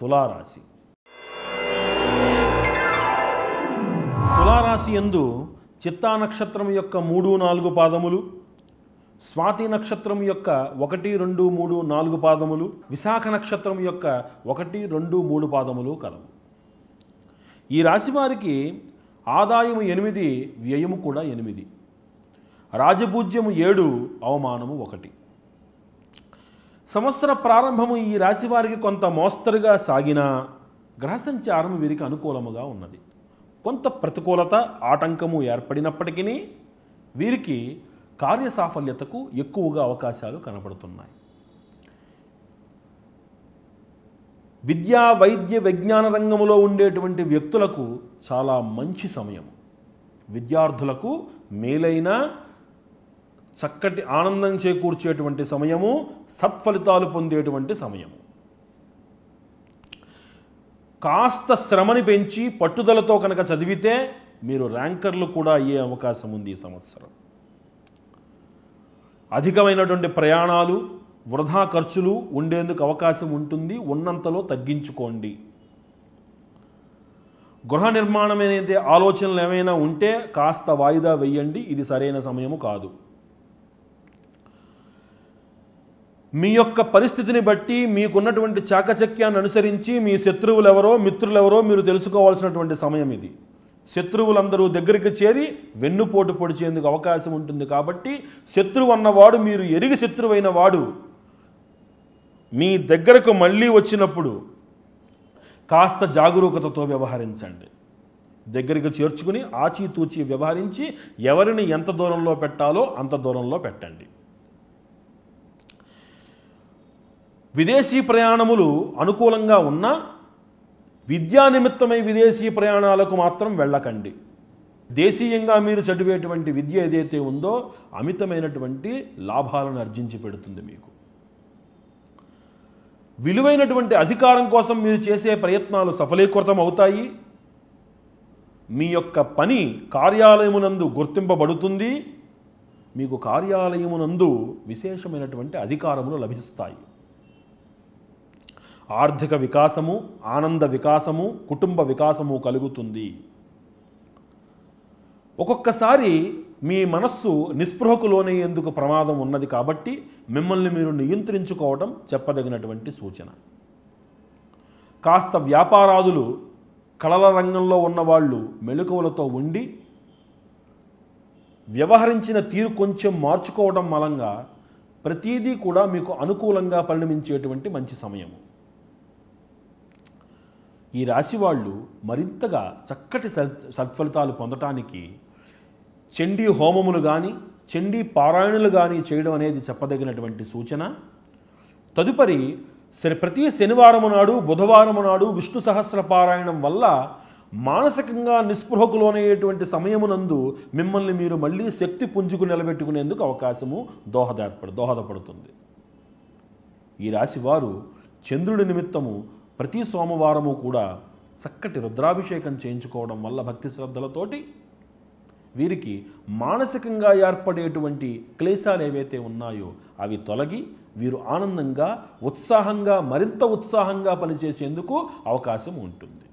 తులారాశి. తులారాశి యందు చిత్తా నక్షత్రం యొక్క 3, 4 పాదములు, స్వాతి నక్షత్రం యొక్క 1, 2, 3, 4 పాదములు, విశాఖ నక్షత్రం యొక్క 1, 2, 3 పాదములు కలవు. ఈ రాశి వారికి ఆదాయము 8, వ్యయము కూడా 8, రాజపూజ్యము 7, అవమానము 1. సంవత్సర ప్రారంభము ఈ రాశి వారికి కొంత మోస్తరుగా సాగినా గ్రహ సంచారం వీరికి అనుకూలముగా ఉన్నది. కొంత ప్రతికూలత, ఆటంకము ఏర్పడినప్పటికీ వీరికి కార్యసాఫల్యతకు ఎక్కువగా అవకాశాలు కనబడుతున్నాయి. విద్యా, వైద్య, విజ్ఞాన రంగంలో ఉండేటువంటి వ్యక్తులకు చాలా మంచి సమయం. విద్యార్థులకు మేలైన చక్కటి ఆనందం చేకూర్చేటువంటి సమయము, సత్ఫలితాలు పొందేటువంటి సమయము. కాస్త శ్రమని పెంచి పట్టుదలతో కనుక చదివితే మీరు ర్యాంకర్లు కూడా అయ్యే అవకాశం ఉంది. ఈ సంవత్సరం అధికమైనటువంటి ప్రయాణాలు, వృధా ఖర్చులు ఉండేందుకు అవకాశం ఉంటుంది. ఉన్నంతలో తగ్గించుకోండి. గృహ నిర్మాణం అనేది ఆలోచనలు ఏమైనా ఉంటే కాస్త వాయిదా వేయండి. ఇది సరైన సమయము కాదు. మీ యొక్క పరిస్థితిని బట్టి, మీకున్నటువంటి చాకచక్యాన్ని అనుసరించి మీ శత్రువులెవరో, మిత్రులెవరో మీరు తెలుసుకోవాల్సినటువంటి సమయం ఇది. శత్రువులందరూ దగ్గరికి చేరి వెన్నుపోటు పొడిచేందుకు అవకాశం ఉంటుంది. కాబట్టి శత్రువు అన్నవాడు, మీరు ఎరిగి శత్రువైన వాడు మీ దగ్గరకు మళ్ళీ వచ్చినప్పుడు కాస్త జాగరూకతతో వ్యవహరించండి. దగ్గరికి చేర్చుకుని ఆచితూచి వ్యవహరించి ఎవరిని ఎంత దూరంలో పెట్టాలో అంత దూరంలో పెట్టండి. విదేశీ ప్రయాణములు అనుకూలంగా ఉన్నా విద్యా నిమిత్తమై విదేశీ ప్రయాణాలకు మాత్రం వెళ్ళకండి. దేశీయంగా మీరు చదివేటువంటి విద్య ఏదైతే ఉందో అమితమైనటువంటి లాభాలను ఆర్జించి పెడుతుంది. మీకు విలువైనటువంటి అధికారం కోసం మీరు చేసే ప్రయత్నాలు సఫలీకృతం అవుతాయి. మీ యొక్క పని కార్యాలయమునందు గుర్తింపబడుతుంది. మీకు కార్యాలయమునందు విశేషమైనటువంటి అధికారములు లభిస్తాయి. ఆర్థిక వికాసము, ఆనంద వికాసము, కుటుంబ వికాసము కలుగుతుంది. ఒక్కొక్కసారి మీ మనస్సు నిస్పృహకు లోనయ్యేందుకు ప్రమాదం ఉన్నది. కాబట్టి మిమ్మల్ని మీరు నియంత్రించుకోవడం చెప్పదగినటువంటి సూచన. కాస్త వ్యాపారాదులు, కళల రంగంలో ఉన్నవాళ్ళు మెలకువలతో ఉండి వ్యవహరించిన తీరు కొంచెం మార్చుకోవడం మూలంగా ప్రతిదీ కూడా మీకు అనుకూలంగా పరిణమించేటువంటి మంచి సమయము. ఈ రాశి వాళ్ళు మరింతగా చక్కటి సత్ఫలితాలు పొందటానికి చండీ హోమములు కానీ, చండీ పారాయణులు కానీ చేయడం అనేది చెప్పదగినటువంటి సూచన. తదుపరి ప్రతి శనివారము నాడు, బుధవారము నాడు విష్ణు సహస్ర పారాయణం వల్ల మానసికంగా నిస్పృహకు లోనయ్యేటువంటి సమయమునందు మిమ్మల్ని మీరు మళ్ళీ శక్తి పుంజుకు నిలబెట్టుకునేందుకు అవకాశము దోహదపడుతుంది. ఈ రాశి వారు చంద్రుడి నిమిత్తము ప్రతి సోమవారము కూడా చక్కటి రుద్రాభిషేకం చేయించుకోవడం వల్ల భక్తి శ్రద్ధలతోటి వీరికి మానసికంగా ఏర్పడేటువంటి క్లేశాలు ఏవైతే ఉన్నాయో అవి తొలగి వీరు ఆనందంగా, ఉత్సాహంగా, మరింత ఉత్సాహంగా పనిచేసేందుకు అవకాశం ఉంటుంది.